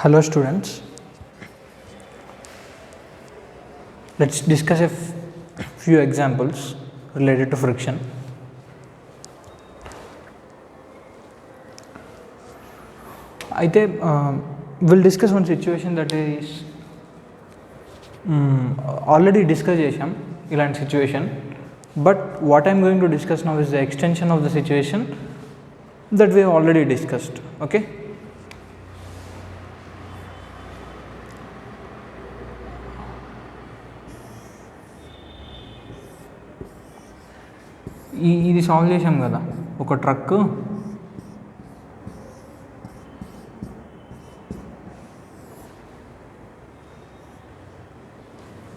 Hello students, let's discuss a few examples related to friction. అయితే we'll discuss one situation that is already discuss చేశాం ఇలాంటి situation, but what I'm going to discuss now is the extension of the situation that we have already discussed. Okay, ఇది solve చేసాం కదా. ఒక truck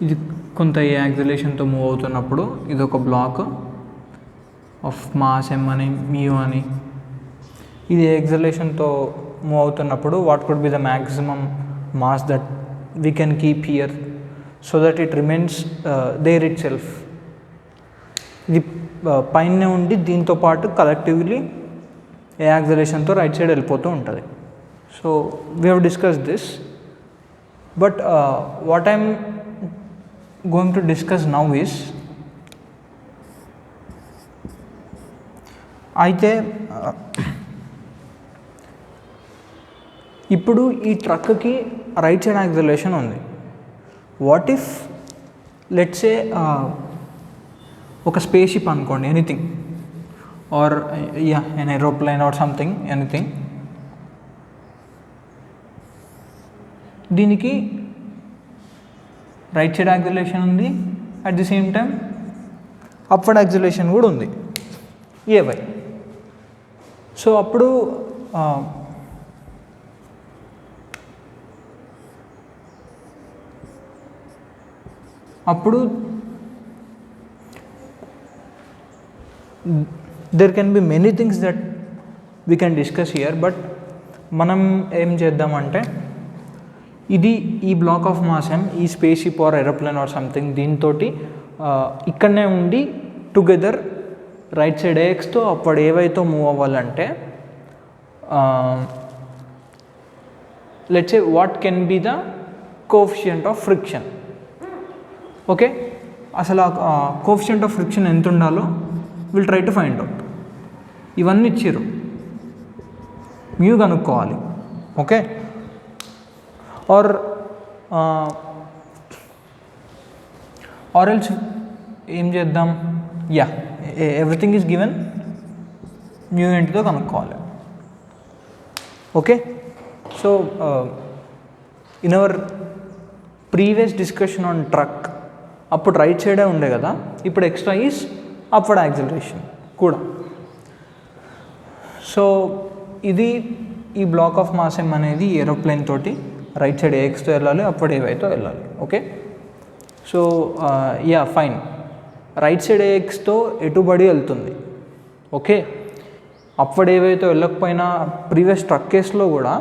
ఇది కొంత యాక్సిలరేషన్తో move అవుతున్నప్పుడు ఇది ఒక బ్లాక్ ఆఫ్ మాస్ m అని మ్యూ అని, ఇది యాక్సిలరేషన్తో మూవ్ అవుతున్నప్పుడు what could be the maximum mass that we can keep here so that it remains there itself. ఇది పైన ఉండి దీంతో పాటు కలెక్టివ్లీ యాక్సిలరేషన్తో రైట్ సైడ్ వెళ్ళిపోతూ ఉంటుంది. So we have discuss this, but what I'm going to discuss now is, అయితే ఇప్పుడు ఈ ట్రక్కి రైట్ సైడ్ యాక్సిలరేషన్ ఉంది. వాట్ ఇఫ్ లెట్స్ సే ఒక స్పేస్ షిప్ అనుకోండి, anything, or an aeroplane or something, anything, దీనికి రైట్ సైడ్ యాక్సిలరేషన్ ఉంది, at the same time upward acceleration కూడా ఉంది, ఏవై. సో అప్పుడు there can be many things that we can discuss here, but మనం ఏం చేద్దామంటే, ఇది ఈ బ్లాక్ ఆఫ్ మాస్ m, ఈ space ship or aeroplane or something, దీంతో ఇక్కడనే ఉండి టుగెదర్ రైట్ సైడ్ ఏఎక్స్తో అప్పుడు ఏవైతో మూవ్ అవ్వాలంటే, let's say what can be the coefficient of friction. Okay, అసలు ఆ కోఎఫిషియంట్ ఆఫ్ ఫ్రిక్షన్ ఎంత ఉండాలో will try to find out. ఇవన్నీ ఇచ్చిర్రు, మ్యూ కనుక్కోవాలి. ఓకే, ఆర్ ఎల్స్ ఏం చేద్దాం, ఎవ్రీథింగ్ ఈజ్ గివెన్, మ్యూ ఏంటిదో కనుక్కోవాలి. Okay, so in our previous discussion on truck అప్పుడు రైట్ సైడే ఉండే కదా, ఇప్పుడు ఎక్స్ట్రా ఈజ్ అప్వర్డ్ యాక్సిలరేషన్ కూడా. సో ఇది ఈ బ్లాక్ ఆఫ్ మాస్ m అనేది ఏరోప్లేన్ తోటి రైట్ సైడ్ ఏఎక్స్తో వెళ్ళాలి, అప్పుడు ఏవైతో వెళ్ళాలి. Okay, so fine, right side ఏఎక్స్తో ఎటుబడి వెళ్తుంది. ఓకే, అప్పుడు ఏవైతే వెళ్ళకపోయినా ప్రీవియస్ ట్రక్ కేసులో కూడా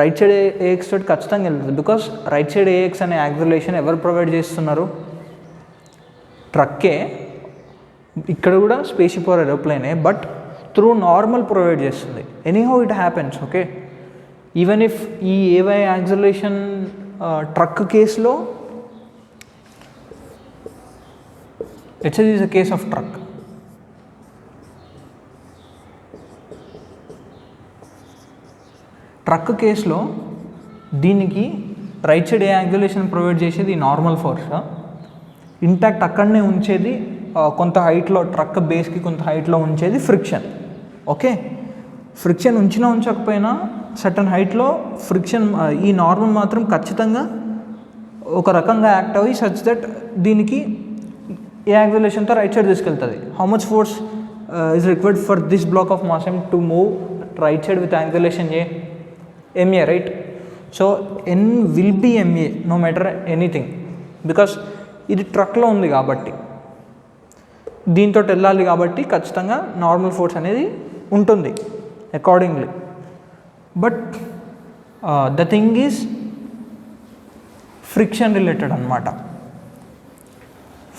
రైట్ సైడ్ ఏఎక్స్ తోటి ఖచ్చితంగా వెళ్తుంది, బికాస్ రైట్ సైడ్ ఏఎక్స్ అనే యాక్సిలరేషన్ ఎవరు ప్రొవైడ్ చేస్తున్నారు, ట్రక్కే. ఇక్కడ కూడా స్పేస్ షిప్ ఆర్ ఏరోప్లేనే, బట్ త్రూ నార్మల్ ప్రొవైడ్ చేస్తుంది. Anyhow it happens. Okay, even if ఈ ఏవై యాక్సిలరేషన్ ట్రక్ కేసులో, it's is a case of truck. Truck కేసులో దీనికి right side a acceleration provide చేసేది నార్మల్ ఫోర్స్, ఇంటాక్ట్ అక్కడనే ఉంచేది కొంత హైట్లో, ట్రక్ బేస్కి కొంత హైట్లో ఉంచేది ఫ్రిక్షన్. ఓకే, ఫ్రిక్షన్ ఉంచినా ఉంచకపోయినా సర్టన్ హైట్లో ఫ్రిక్షన్, ఈ నార్మల్ మాత్రం ఖచ్చితంగా ఒక రకంగా యాక్ట్ అయ్యి సచ్ దట్ దీనికి ఏ యాక్సిలరేషన్తో రైట్ సైడ్ తీసుకెళ్తుంది. How much force is required for this block of mass m to move right side with acceleration ma, right? So n will be ma no matter anything, because ఇది ట్రక్లో ఉంది కాబట్టి, దీంతో వెళ్ళాలి కాబట్టి ఖచ్చితంగా నార్మల్ ఫోర్స్ అనేది ఉంటుంది accordingly. But the thing is friction related అనమాట.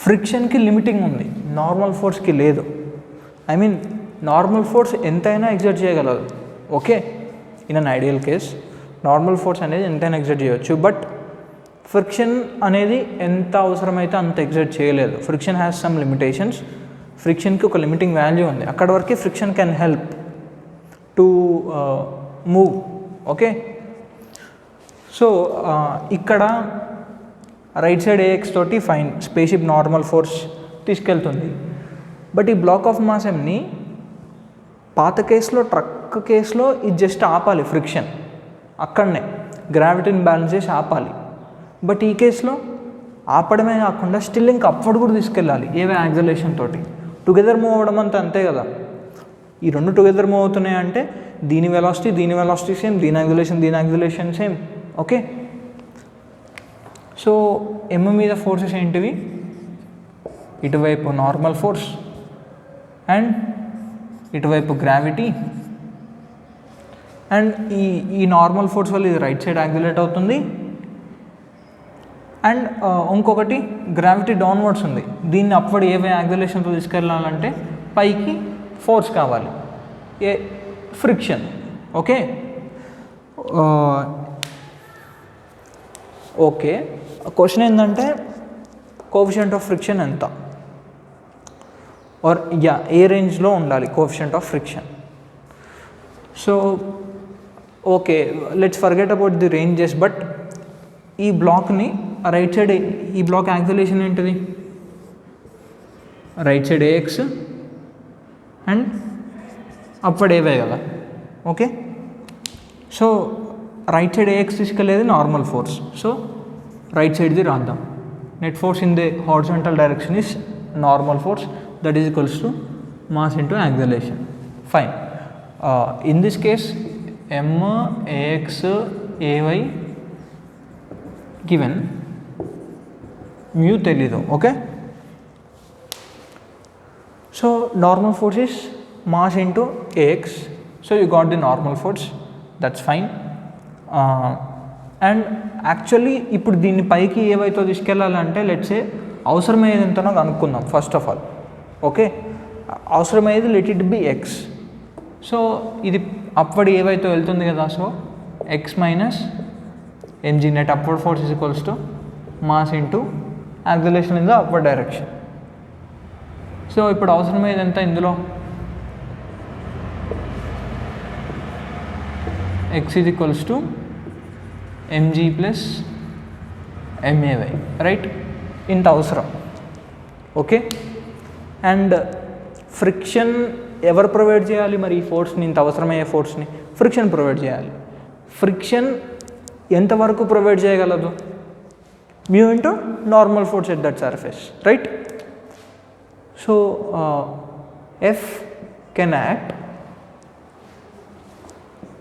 ఫ్రిక్షన్కి లిమిటింగ్ ఉంది, నార్మల్ ఫోర్స్కి లేదు. ఐ మీన్ నార్మల్ ఫోర్స్ ఎంతైనా ఎగ్జర్ట్ చేయగలదు. Okay, in an ideal case. Normal force అనేది ఎంతైనా ఎగ్జర్ట్ చేయవచ్చు, బట్ ఫ్రిక్షన్ అనేది ఎంత అవసరమైతే అంత ఎగ్జర్ట్ చేయలేదు. Friction has some limitations. ఫ్రిక్షన్కి ఒక లిమిటింగ్ వాల్యూ ఉంది, అక్కడ వరకు friction can help to move. Okay, so ఇక్కడ రైట్ సైడ్ ఏఎక్స్ తోటి ఫైన్ స్పేస్షిప్ నార్మల్ ఫోర్స్ తీసుకెళ్తుంది. బట్ ఈ బ్లాక్ ఆఫ్ మాస్ ఎంని పాత కేసులో ట్రక్ కేసులో ఇది జస్ట్ ఆపాలి, ఫ్రిక్షన్ అక్కడనే గ్రావిటీని బ్యాలెన్స్ చేసి ఆపాలి. బట్ ఈ కేసులో ఆపడమే కాకుండా స్టిల్ ఇంకా అప్వర్డ్ కూడా తీసుకెళ్ళాలి ఏవే యాక్సలరేషన్ తోటి. టుగెదర్ మూవ్ అవ్వడం అంతే కదా, ఈ రెండు టుగెదర్ మూవ్ అవుతున్నాయి అంటే దీని వెలాసిటీ సేమ్, దీని యాక్సలరేషన్ సేమ్. ఓకే, సో ఎమ్ మీద ఫోర్సెస్ ఏంటివి, ఇటువైపు నార్మల్ ఫోర్స్ అండ్ ఇటువైపు గ్రావిటీ. అండ్ ఈ నార్మల్ ఫోర్స్ వల్ల ఇది రైట్ సైడ్ యాక్సిలరేట్ అవుతుంది. అండ్ ఇంకొకటి గ్రావిటీ డౌన్వర్డ్స్ ఉంది, దీన్ని అప్వర్డ్ ఏవే యాక్సిలరేషన్తో తీసుకెళ్ళాలంటే పైకి ఫోర్స్ కావాలి, ఫ్రిక్షన్. ఓకే, ఓకే క్వశ్చన్ ఏంటంటే కోఎఫిషియంట్ ఆఫ్ ఫ్రిక్షన్ ఎంత, ఆర్ ఏ రేంజ్లో ఉండాలి coefficient of friction. So okay, let's forget about the ranges. But ఈ బ్లాక్ని రైట్ సైడ్, ఈ బ్లాక్ యాక్సిలరేషన్ ఏంటిది, right side a x and upward ఏవే కదా. Okay, so right side a x తీసుకెళ్ళేది నార్మల్ ఫోర్స్, సో రైట్ సైడ్ది రాద్దాం. Net force in the horizontal direction is normal force, that is equals to mass into acceleration. Fine, in this case m a x a y given, mu తెలీదు. Okay, so normal force is mass into a x, so you got the normal force, that's fine. And actually ఇప్పుడు దీన్ని పైకి ఏవైతే తీసుకెళ్ళాలంటే let's say అవసరమయ్యేది ఎంతనో కనుక్కుందాం first of all. Okay, అవసరమయ్యేది let it be x. So ఇది అప్వర్డ్ ఏవైతే వెళ్తుంది కదా, so x minus m g net upward force is equals to mass into acceleration in the upward direction. So ఇప్పుడు అవసరమయ్యేది ఎంత ఇందులో, x is equals to mg plus may, right, ఇంత అవసరం. ఓకే, అండ్ ఫ్రిక్షన్ ఎవరు ప్రొవైడ్ చేయాలి మరి ఈ ఫోర్స్ని, ఇంత అవసరమయ్యే ఫోర్స్ని ఫ్రిక్షన్ ప్రొవైడ్ చేయాలి. ఫ్రిక్షన్ ఎంతవరకు ప్రొవైడ్ చేయగలదు, mu into normal force at that surface, right. So F can act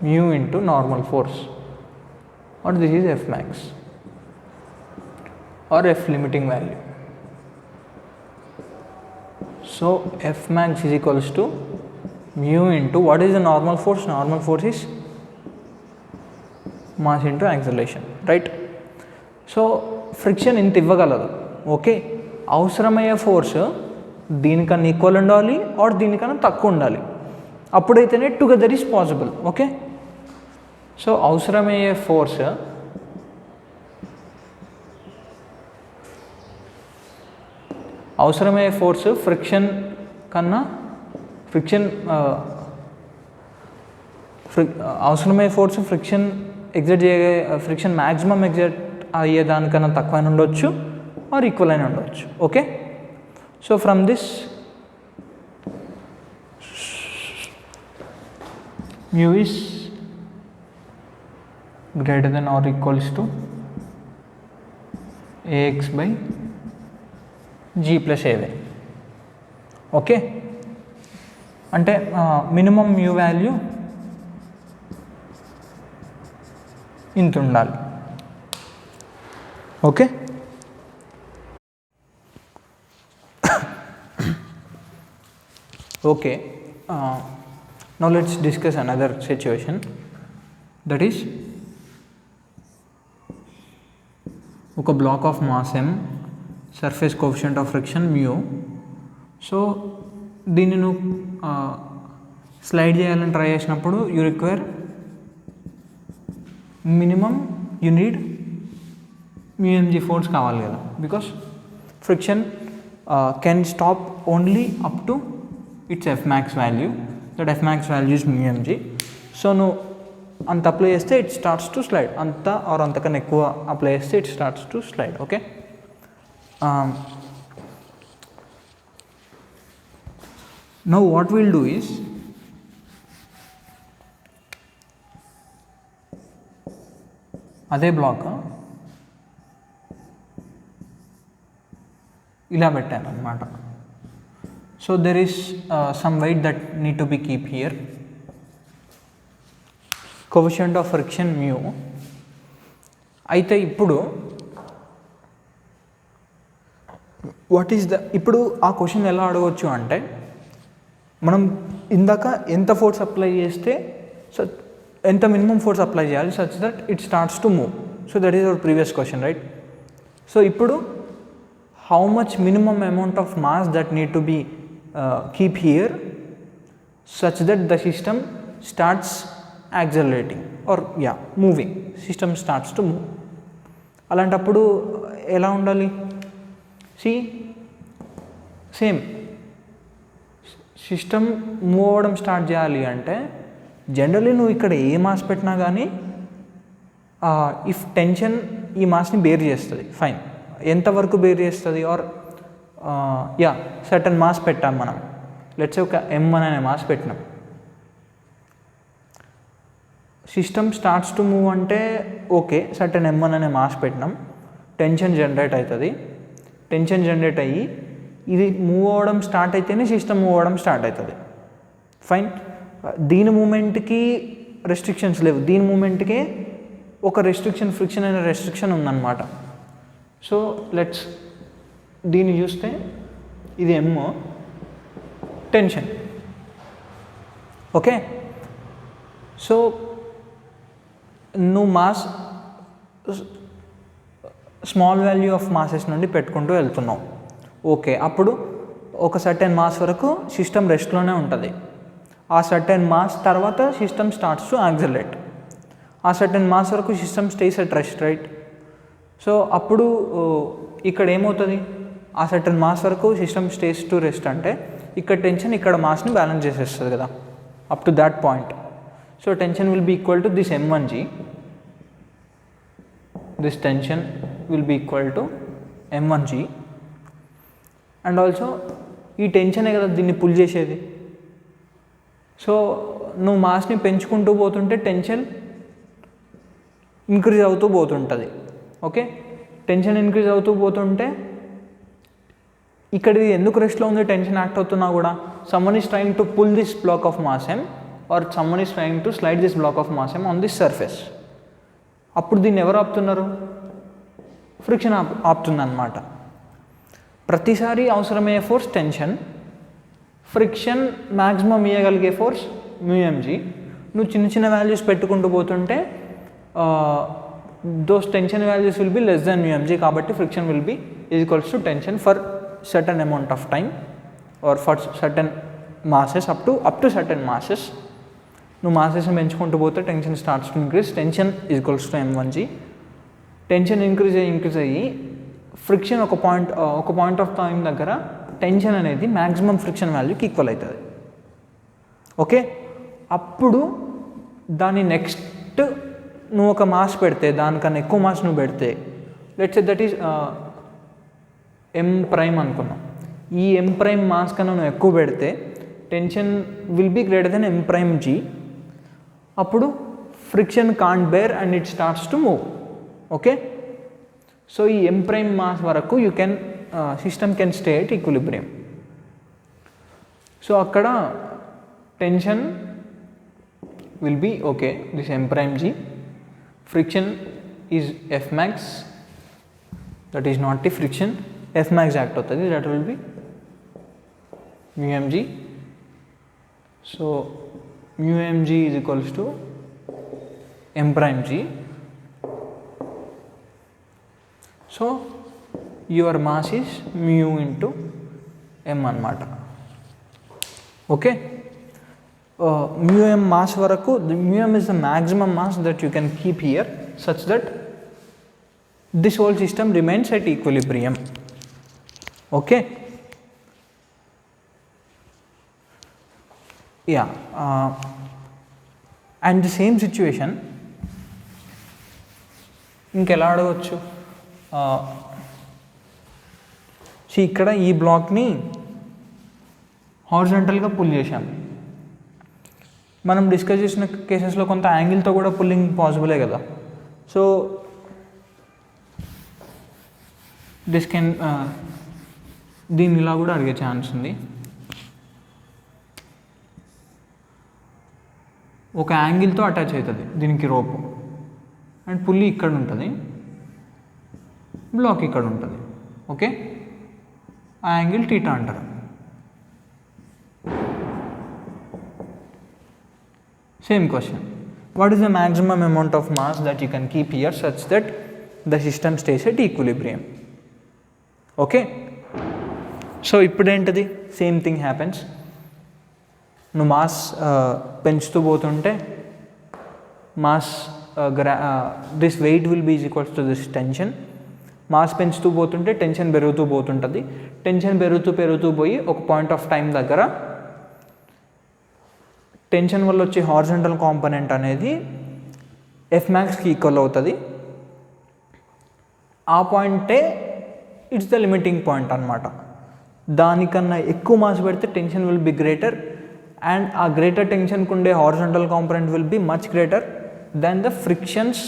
mu into normal force, or this is F max or F limiting value. So F max is equals to mu into what is the normal force? Normal force is mass into acceleration, right. So friction ఇంత ఇవ్వగలదు. Okay, అవసరమయ్యే force దీనికన్నా equal ఉండాలి are దీనికన్నా తక్కువ ఉండాలి, అప్పుడైతేనే together is possible. Okay, so అవసరమయ్యే ఫోర్స్ ఫ్రిక్షన్ కన్నా అవసరమయ్యే force friction exert friction maximum exert అయ్యేదానికన్నా తక్కువ అయినా ఉండొచ్చు ఆర్ ఈక్వల్ అయినా ఉండొచ్చు. Okay, so from this mu is greater than or equals to ax by g plus ay. Okay, అంటే మినిమం మ్యూ వాల్యూ ఇంత ఉండాలి. Okay, okay, now let's discuss another situation, that is ఒక block of mass m, surface coefficient of friction mu. So దీన్ని నువ్వు slide చేయాలని try చేసినప్పుడు you require minimum you need μmg force కావాలి కదా, because friction can stop only up to it's F max value, that F max value is μmg. So నువ్వు అంత apply చేస్తే it starts to slide, అంత are అంతకన్నా ఎక్కువ apply చేస్తే it starts to slide. Okay, now what will do is అదే black ఇలా పెట్టాను అనమాట. So there is some weight that need to be keep here. Coefficient of friction mu. అయితే ఇప్పుడు వాట్ ఈస్ ద, ఇప్పుడు ఆ క్వశ్చన్ ఎలా అడగవచ్చు అంటే, మనం ఇందాక ఎంత ఫోర్స్ అప్లై చేస్తే ఎంత మినిమం ఫోర్స్ అప్లై చేయాలి such that it starts to move. So that is our previous question, right? So ఇప్పుడు how much minimum amount of mass that need to be keep here such that the system starts accelerating or moving, system starts to move. అలాంటప్పుడు ఎలా ఉండాలి? Same system move అవ్వడం start చేయాలి అంటే generally నువ్వు ఇక్కడ ఏ mass పెట్టినా కానీ ఇఫ్ టెన్షన్ ఈ మాస్ని బేర్ చేస్తుంది, ఫైన్. ఎంతవరకు బేర్ చేస్తుంది? ఆర్ సర్టన్ మాస్ పెట్టాం మనం, లెట్స్ ఒక M1 అనే మాస్ పెట్టినాం. సిస్టమ్ స్టార్ట్స్ టు మూవ్ అంటే ఓకే, సర్టన్ M1 అనే మాస్ పెట్టినాం, టెన్షన్ జనరేట్ అవుతుంది. టెన్షన్ జనరేట్ అయ్యి ఇది మూవ్ అవ్వడం స్టార్ట్ అయితేనే సిస్టమ్ మూవ్ అవ్వడం స్టార్ట్ అవుతుంది, ఫైన్. దీని మూమెంట్కి రెస్ట్రిక్షన్స్ లేవు, దీని మూమెంట్కే ఒక రెస్ట్రిక్షన్, ఫ్రిక్షన్ అనే రెస్ట్రిక్షన్ ఉందన్నమాట. సో లెట్స్ దీన్ని చూస్తే ఇది M, టెన్షన్. ఓకే, సో నువ్వు mass small value of masses నుండి పెట్టుకుంటూ వెళ్తున్నావు. ఓకే, అప్పుడు ఒక సర్టెన్ మాస్ వరకు సిస్టమ్ రెస్ట్లోనే ఉంటుంది. ఆ సర్టెన్ మాస్ తర్వాత సిస్టమ్ స్టార్ట్స్ టు యాక్సిలరేట్. ఆ సర్టెన్ మాస్ వరకు system stays at rest, right? So అప్పుడు ఇక్కడ ఏమవుతుంది? ఆ సర్టన్ మాస్ వరకు సిస్టమ్ స్టేస్ టు రెస్ట్ అంటే ఇక్కడ టెన్షన్ ఇక్కడ మాస్ని బ్యాలెన్స్ చేసేస్తుంది కదా up to that point. So tension will be equal to this M1g, this tension will be equal to M1g. And also ఈ టెన్షనే కదా దీన్ని పుల్ చేసేది. సో నువ్వు మాస్ని పెంచుకుంటూ పోతుంటే టెన్షన్ ఇంక్రీజ్ అవుతూ పోతుంటుంది. ఓకే, టెన్షన్ ఇంక్రీజ్ అవుతూ పోతుంటే ఇక్కడ ఎందుకు రెస్ట్లో ఉంది? టెన్షన్ యాక్ట్ అవుతున్నా కూడా someone is trying to pull this block of mass M or someone is trying to slide this block of mass M on this surface. అప్పుడు దీన్ని ఎవరు ఆపుతున్నారు? ఫ్రిక్షన్ ఆపుతుందన్నమాట. ప్రతిసారి అవసరమయ్యే ఫోర్స్ టెన్షన్, ఫ్రిక్షన్ మ్యాక్సిమం ఇవ్వగలిగే ఫోర్స్ μmg. నువ్వు చిన్న చిన్న వాల్యూస్ పెట్టుకుంటూ పోతుంటే those tension values will be less than μmg, కాబట్టి friction will be is equals to tension for certain amount of time or for certain masses up to certain masses. నువ్వు మాసెస్ని పెంచుకుంటూ పోతే tension starts to increase, tension is equals to M1g. Tension increase అయ్యి friction ఒక point of time దగ్గర tension అనేది maximum friction వాల్యూకి equal అవుతుంది. Okay, అప్పుడు దాని నెక్స్ట్ నువ్వు ఒక మాస్ పెడితే, దానికన్నా ఎక్కువ మాస్ నువ్వు పెడితే, let's say that is M' అనుకున్నాం. ఈ M' మాస్ కన్నా నువ్వు ఎక్కువ పెడితే tension will be greater than M'g. అప్పుడు friction can't bear and it starts to move. Okay, so ఈ M' మాస్ వరకు you can system can stay at equilibrium. So అక్కడ tension will be okay, this M'g. friction is F max, that is not the friction, F max act అవుతుంది, that will be μmg. so μmg is equals to M'g. so your mass is mu into M అన్నమాట. Okay, μm mass వరకు μm is the maximum mass that you can keep here such that this whole system remains at equilibrium. Okay, yeah, and the same situation ఇంకెలా అడగవచ్చు, ఇక్కడ ఈ బ్లాక్ని హారిజాంటల్గా pull చేశాం. మనం discuss చేసిన కేసెస్లో కొంత యాంగిల్తో కూడా పుల్లింగ్ పాసిబులే కదా. సో దిస్ కెన్ దీన్ని ఇలా కూడా అడిగే ఛాన్స్ ఉంది. ఒక యాంగిల్తో అటాచ్ అవుతుంది దీనికి రోపు, అండ్ పుల్లి ఇక్కడ ఉంటుంది, బ్లాక్ ఇక్కడ ఉంటుంది. ఓకే, ఆ యాంగిల్ టీటా అంటారు. Same question, what is the maximum amount of mass that you can keep here such that the system stays at equilibrium? Okay, so ఇప్పుడేంటిది సేమ్ థింగ్ హ్యాపెన్స్. నువ్వు mass పెంచుతూ పోతుంటే mass this weight will be equals to this tension. Mass పెంచుతూ పోతుంటే tension పెరుగుతూ పోతుంటుంది. Tension పెరుగుతూ పోయి ఒక పాయింట్ ఆఫ్ టైం దగ్గర టెన్షన్ వల్ల వచ్చే హారిజాంటల్ కాంపోనెంట్ అనేది Fmaxకి ఈక్వల్ అవుతుంది. ఆ పాయింటే ఇట్స్ ద లిమిటింగ్ పాయింట్ అనమాట. దానికన్నా ఎక్కువ మాస్ పెడితే tension will be greater, and ఆ గ్రేటర్ టెన్షన్కి ఉండే horizontal component will be much greater than the frictions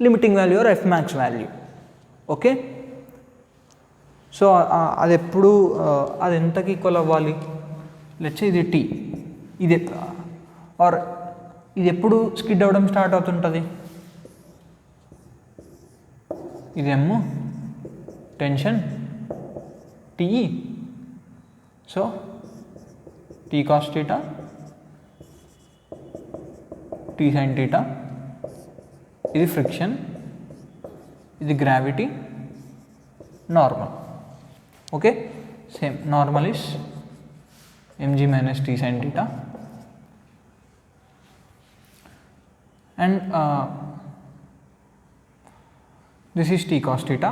limiting value or Fmax value. Okay, so అది ఎప్పుడు అది ఎంతకి ఈక్వల్ అవ్వాలి? లెట్స్ ఇది T, ఇది ఆర్ ఇది ఎప్పుడు స్కిడ్ అవ్వడం స్టార్ట్ అవుతుంటుంది? ఇదేమో tension T, so T cos theta, T sin theta, ఇది ఫ్రిక్షన్, ఇది gravity, normal. Okay, same normal is mg minus T sin theta, and this is T cos theta.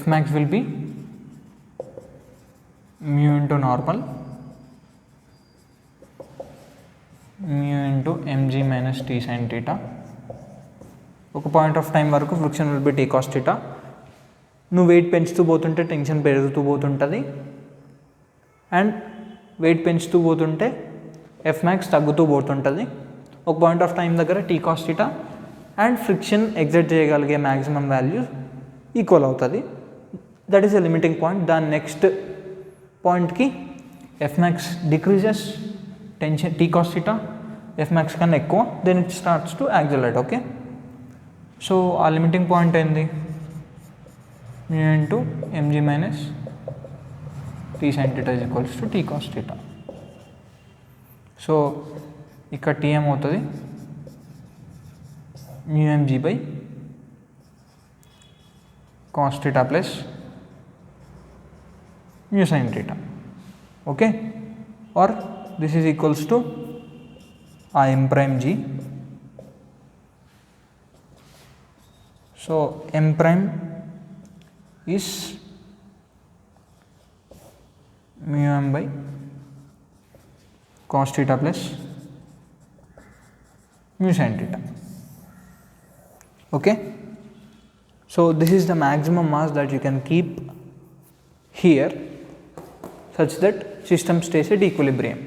Fmax will be mu into normal mu into mg minus T sin theta. ఒక point of time వరకు friction will be T cos theta. నువ్వు wait పెంచుతూ పోతుంటే tension పెరుగుతూ పోతుంటుంది, and wait పెంచుతూ పోతుంటే Fmax తగ్గుతూ పోతుంటుంది. ఒక పాయింట్ ఆఫ్ టైం దగ్గర T cos theta అండ్ ఫ్రిక్షన్ ఎగ్జర్ట్ చేయగలిగే మ్యాక్సిమం వాల్యూ ఈక్వల్ అవుతుంది. That is a limiting point. దాని నెక్స్ట్ పాయింట్కి Fmax decreases, tension T cos theta Fmax కన్నా ఎక్కువ, then it starts to accelerate. Okay, so ఆ limiting point ఏంది? mu into mg minus T sin theta is equals to T cos theta. So ఇక్కడ T ఏమవుతుంది? mu mg by cos theta plus mu sin theta. Okay, or this is equals to m prime g. So m prime is mu m by cos theta plus mu sin theta. Okay, so this is the maximum mass that you can keep here such that system stays at equilibrium.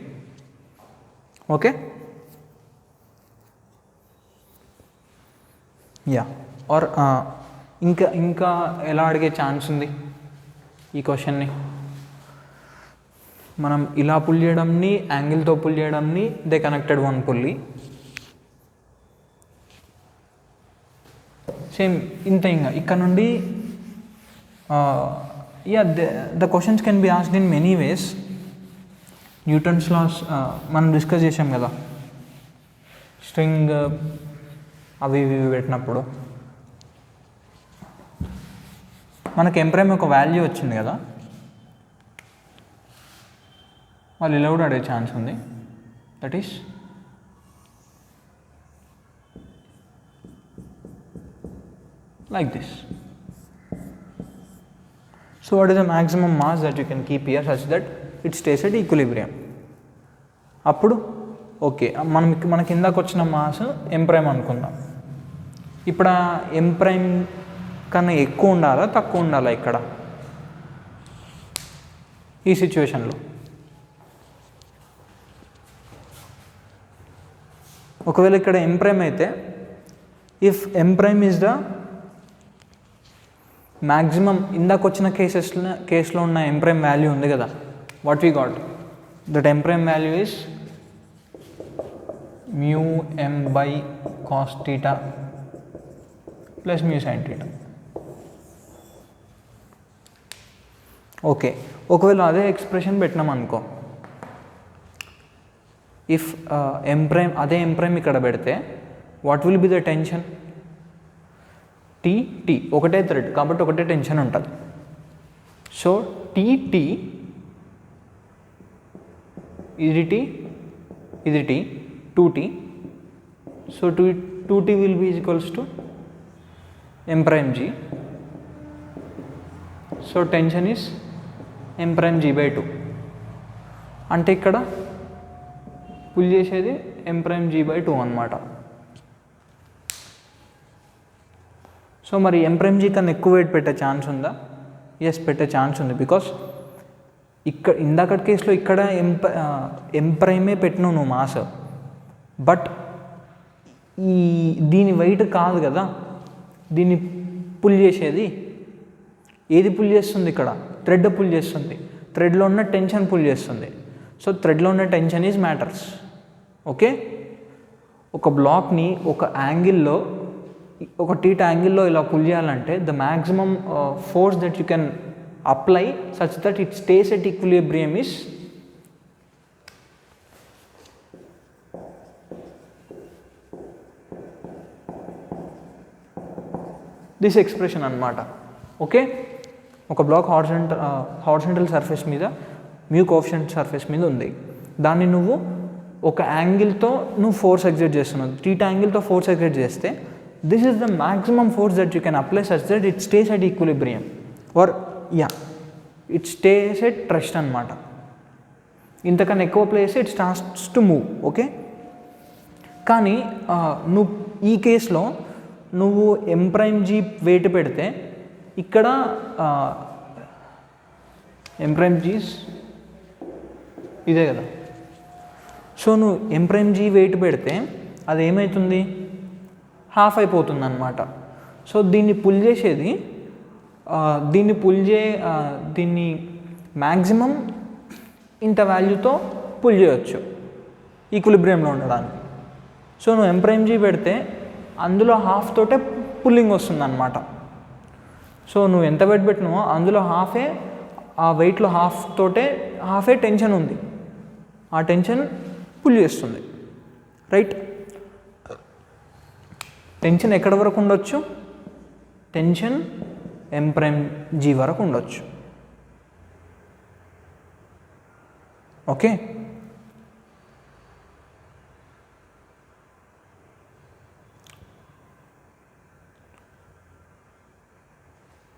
Okay, yeah, or ఇంకా ఎలా అడిగే chance ఉంది ఈ క్వశ్చన్ని? మనం ఇలా pull చేయడంని, యాంగిల్తో పుల్ చేయడంని they connected one pulley. Same ఇంత ఇంకా ఇక్కడ నుండి the questions can be asked in many ways. Newton's laws మనం డిస్కస్ చేసాం కదా, స్ట్రింగ్ అవి ఇవి పెట్టినప్పుడు మనకి ఎంప్రైమ్ ఒక వాల్యూ వచ్చింది కదా, వాళ్ళు ఇలా కూడా అడిగే ఛాన్స్ ఉంది. that is like this. So what is the maximum mass that you can keep here such that it stays at equilibrium? అప్పుడు ఓకే, మనకి ఇందాక వచ్చిన మాస్ ఎం ప్రైమ్ అనుకుందాం. ఇప్పుడు ఆ ఎం ప్రైమ్ కన్నా ఎక్కువ ఉండాలా తక్కువ ఉండాలా ఇక్కడ ఈ సిచ్యువేషన్లో? ఒకవేళ ఇక్కడ ఎం ప్రైమ్ అయితే, if M prime is the maximum, ఇందాక వచ్చిన కేసులో ఉన్న ఎం ప్రైమ్ వాల్యూ ఉంది కదా, what we got, that M prime value is mu m by cos theta plus mu sin theta. Okay, ఒకవేళ అదే ఎక్స్ప్రెషన్ పెట్టినాం అనుకో, ఇఫ్ ఎం ప్రైమ్, అదే ఎం ప్రైమ్ ఇక్కడ పెడితే what will be the tension? T ఒకటే థ్రెడ్ కాబట్టి ఒకటే టెన్షన్ ఉంటుంది. సో టీ ఇది T 2t, so 2t will be equals to m prime g, so tension is m prime g by 2. అంటే ఇక్కడ పుల్ చేసేది m prime g by 2 అన్నమాట. So మరి m prime g కన్నా ఎక్కువ వెయిట్ పెట్టే ఛాన్స్ ఉందా? ఎస్, పెట్టే ఛాన్స్ ఉంది. బికాస్ ఇక్కడ ఇందాకటి కేసులో ఇక్కడ ఎం ప్రైమే పెట్టినావు నువ్వు మాస్, బట్ దీని వెయిట్ కాదు కదా దీన్ని పుల్ చేసేది. ఏది పుల్ చేస్తుంది ఇక్కడ? థ్రెడ్ పుల్ చేస్తుంది, థ్రెడ్లో ఉన్న టెన్షన్ పుల్ చేస్తుంది. సో థ్రెడ్లో ఉన్న టెన్షన్ ఈజ్ మ్యాటర్స్. ఓకే, ఒక బ్లాక్ని ఒక యాంగిల్లో, ఒక టీటా యాంగిల్లో ఇలా పుల్ చేయాలంటే the maximum force that you can apply such that it stays at equilibrium is this expression అన్నమాట. ఓకే, ఒక బ్లాక్ హారిజాంటల్ సర్ఫేస్ మీద, మ్యూ కోఎఫిషియంట్ సర్ఫేస్ మీద ఉంది. దాన్ని నువ్వు ఒక యాంగిల్తో నువ్వు ఫోర్స్ ఎగ్జర్ట్ చేస్తున్నావు, టీటా యాంగిల్తో ఫోర్స్ ఎగ్జర్ట్ చేస్తే this is the maximum force that you can apply such that it stays at equilibrium or it stays at rest అనమాట. ఇంతకన్నా ఎక్కువ అప్లై చేస్తే it starts to move. Okay, కానీ నువ్వు ఈ కేసులో నువ్వు ఎం ప్రైమ్ జీ వెయిట్ పెడితే ఇక్కడ ఎం ప్రైమ్ జీస్ ఇదే కదా. సో నువ్వు ఎం ప్రైమ్ జీ వెయిట్ పెడితే అది ఏమవుతుంది? హాఫ్ అయిపోతుంది అన్నమాట. సో దీన్ని పుల్ చేసేది, దీన్ని మ్యాక్సిమం ఇంత వాల్యూతో పుల్ చేయొచ్చు ఈక్విలిబ్రియంలో ఉండడానికి. సో నువ్వు ఎం ప్రైమ్ జీ పెడితే అందులో హాఫ్ తోటే పుల్లింగ్ వస్తుంది అన్నమాట. సో నువ్వు ఎంత వెయిట్ పెట్టినావో అందులో హాఫే, ఆ వెయిట్లో హాఫే టెన్షన్ ఉంది, ఆ టెన్షన్ పుల్ చేస్తుంది. రైట్, టెన్షన్ ఎక్కడి వరకు ఉండొచ్చు? టెన్షన్ ఎం ప్రైమ్ జీ వరకు ఉండొచ్చు. Okay,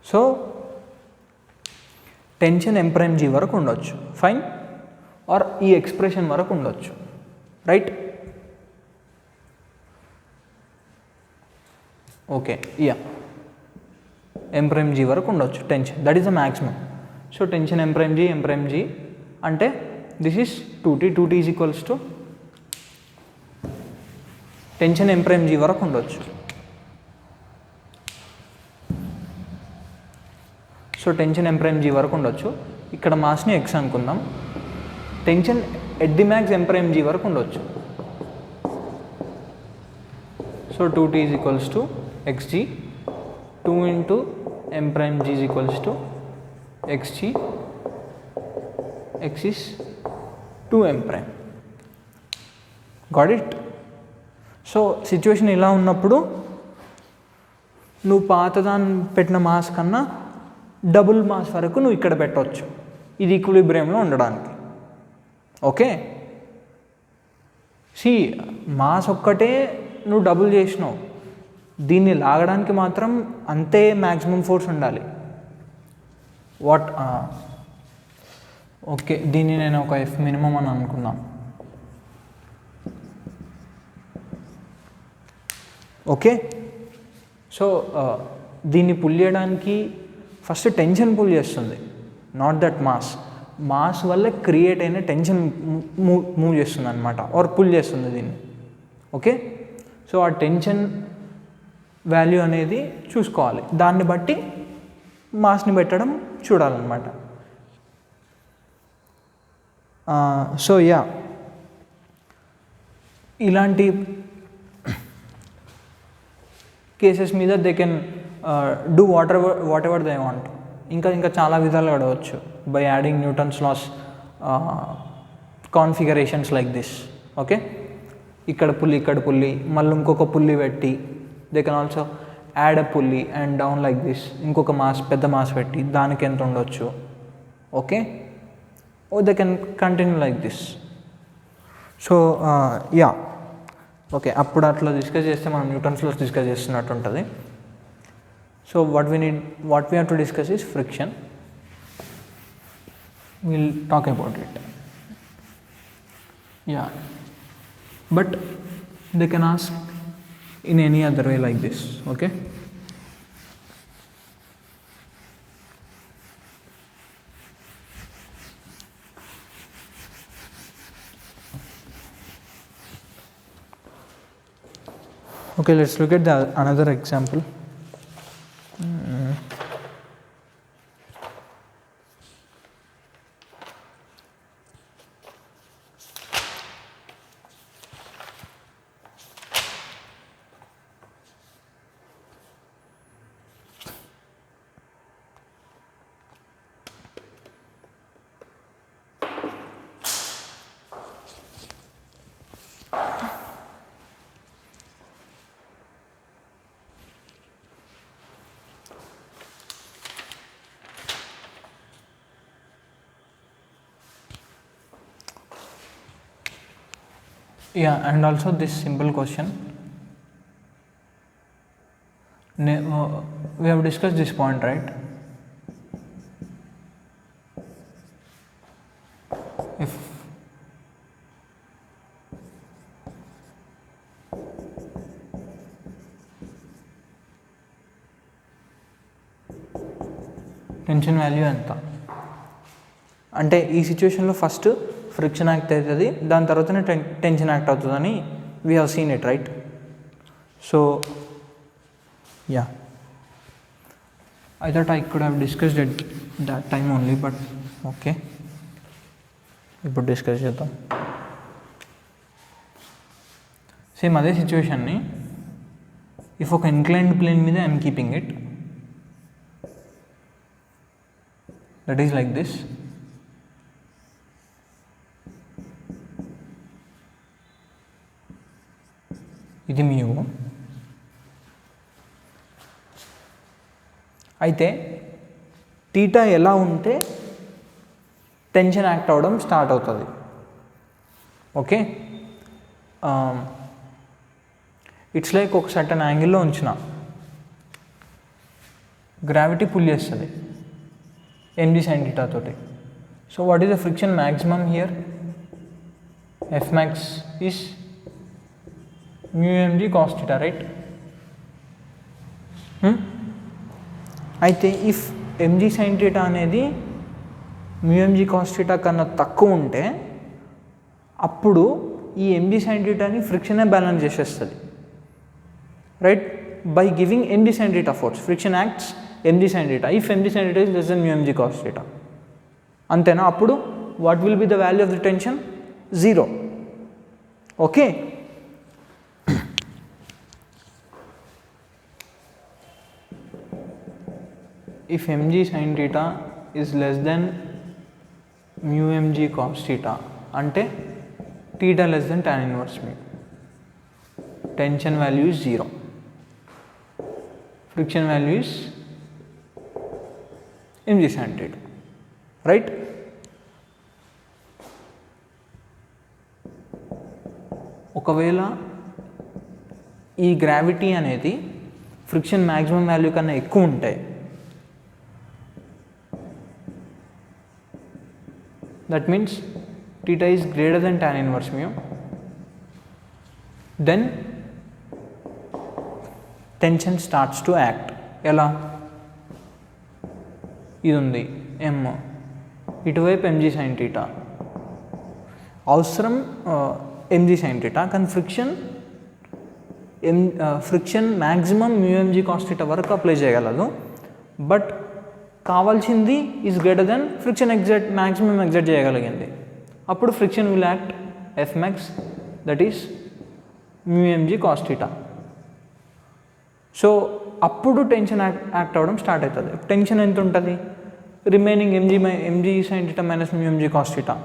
so tension m prime g వరకు ఉండొచ్చు, ఫైన్, ఆర్ ఈ ఎక్స్ప్రెషన్ వరకు ఉండొచ్చు. Right, okay, m prime g వరకు ఉండొచ్చు tension, that is the maximum. So tension m prime g అంటే this is 2t is equals to tension m prime g వరకు ఉండొచ్చు. So tension m prime g వరకు ఉండొచ్చు. ఇక్కడ మాస్ని ఎక్స్ అనుకుందాం. Tension at the max M prime g వరకు ఉండొచ్చు. So 2t is equals to xg, 2 into M prime g is equals to xg, x is 2m prime. Got it? So situation ఇలా ఉన్నప్పుడు నువ్వు పాతదాన్ని పెట్టిన మాస్ కన్నా double mass వరకు నువ్వు ఇక్కడ పెట్టవచ్చు, ఇది ఈక్విలిబ్రియంలో ఉండడానికి. ఓకే, సి మాస్ ఒక్కటే నువ్వు డబుల్ చేసినావు, దీన్ని లాగడానికి మాత్రం అంతే మ్యాక్సిమం ఫోర్స్ ఉండాలి. వాట్ ఓకే, దీన్ని నేను ఒక ఎఫ్ మినిమం అని అనుకుందాం. ఓకే, సో దీన్ని పుల్ చేయడానికి ఫస్ట్ టెన్షన్ పుల్ చేస్తుంది, నాట్ దట్ మాస్ వల్ల క్రియేట్ అయిన టెన్షన్ మూవ్ చేస్తుంది అనమాట, ఆర్ పుల్ చేస్తుంది దీన్ని. ఓకే, సో ఆ టెన్షన్ వాల్యూ అనేది చూసుకోవాలి, దాన్ని బట్టి మాస్ని పెట్టడం చూడాలన్నమాట. సో యా, ఇలాంటి కేసెస్ మీద they can do what ever they want. ఇంకా చాలా విధాలు అడగవచ్చు, by adding Newton's laws configurations like this. Okay, ఇక్కడ పుల్లి మళ్ళీ ఇంకొక పుల్లి పెట్టి, they can also add a pulley and down like this, ఇంకొక పెద్ద మాస్ పెట్టి దానికి ఎంత ఉండొచ్చు. Okay, oh they can continue like this. So yeah, okay, అప్పుడు అట్లా డిస్కస్ చేస్తే మనం న్యూటన్స్ లాస్ డిస్కస్ చేస్తున్నట్టు ఉంటుంది. So what we have to discuss is friction. We'll talk about it. Yeah, but they can ask in any other way like this. Okay, okay, let's look at another example. Yeah, and also this simple question, we have discussed this point, right? If tension value ఎంత అంటే, ఈ సిచ్యువేషన్లో first friction act అవుతుంది, దాని తర్వాతనే tension act అవుతుందని we have seen it, right? So yeah, I thought I could have discussed it that time only, but okay, ఇప్పుడు discuss చేద్దాం. సేమ్ అదే సిచ్యువేషన్ని ఇఫ్ ఒక ఇంక్లైన్డ్ ప్లేన్ మీద I'm keeping it, that is like this. ఇది mu. అయితే theta ఎలా ఉంటే టెన్షన్ యాక్ట్ అవ్వడం స్టార్ట్ అవుతుంది. ఓకే, ఇట్స్ లైక్ ఒక సర్టన్ యాంగిల్లో ఉంచిన గ్రావిటీ పుల్ చేస్తుంది mg sin theta తోటి. So what is the friction maximum here? F max is mu mg cos theta, right? అయితే ఇఫ్ mg sin theta అనేది mu mg cos theta కన్నా తక్కువ ఉంటే అప్పుడు ఈ mg sin theta ని ఫ్రిక్షనే బ్యాలెన్స్ చేసేస్తుంది, right? By giving mg sin theta force, friction acts mg sin theta if mg sin theta is less than mu mg cos theta. అంతేనా? అప్పుడు what will be the value of the tension? 0. Okay, if mg sin theta is less than mu mg cos theta అంటే theta less than tan inverse mu, tension value is 0, friction value is mg sin theta, right? ఒకవేళ ఈ gravity అనేది friction maximum value కన్నా ఎక్కువ ఉంటే that means theta is greater than tan inverse mu, then tension starts to act. ఎలా ఇది ఉంది m, ఇటువైపు mg sin theta, అవసరం mg sin theta, కానీ friction maximum mg cos theta వరకు అప్లై చేయగలదు. బట్ కావాల్సింది is greater than friction exert maximum exert చేయగలిగింది. అప్పుడు friction will act F max, that is mg cos theta. So అప్పుడు tension act అవ్వడం start అవుతుంది. Tension ఎంత ఉంటుంది? Remaining mg sin theta minus mg cos theta.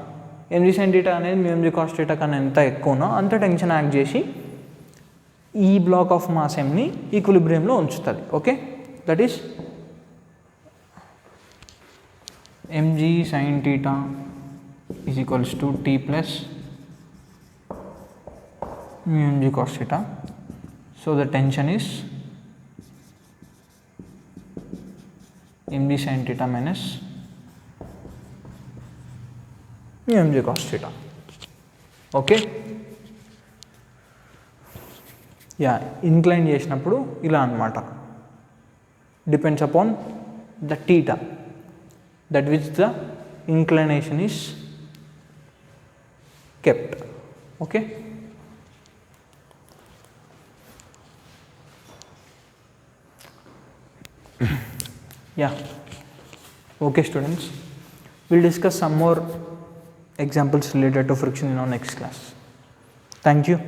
mg sin theta అనేది mg cos theta కన్నా ఎంత ఎక్కువనో అంత టెన్షన్ యాక్ట్ చేసి ఈ బ్లాక్ ఆఫ్ మాస్ ఎంని ఈక్విలిబ్రియంలో ఉంచుతుంది. Okay, that is mg sin theta is equals to t plus mu mg cos theta. So the tension is mg sin theta minus mu mg cos theta. Okay, yeah incline చేసినప్పుడు ఇలా అన్నమాట. Depends upon the theta that which the inclination is kept. Okay, yeah, okay students, we'll discuss some more examples related to friction in our next class. Thank you.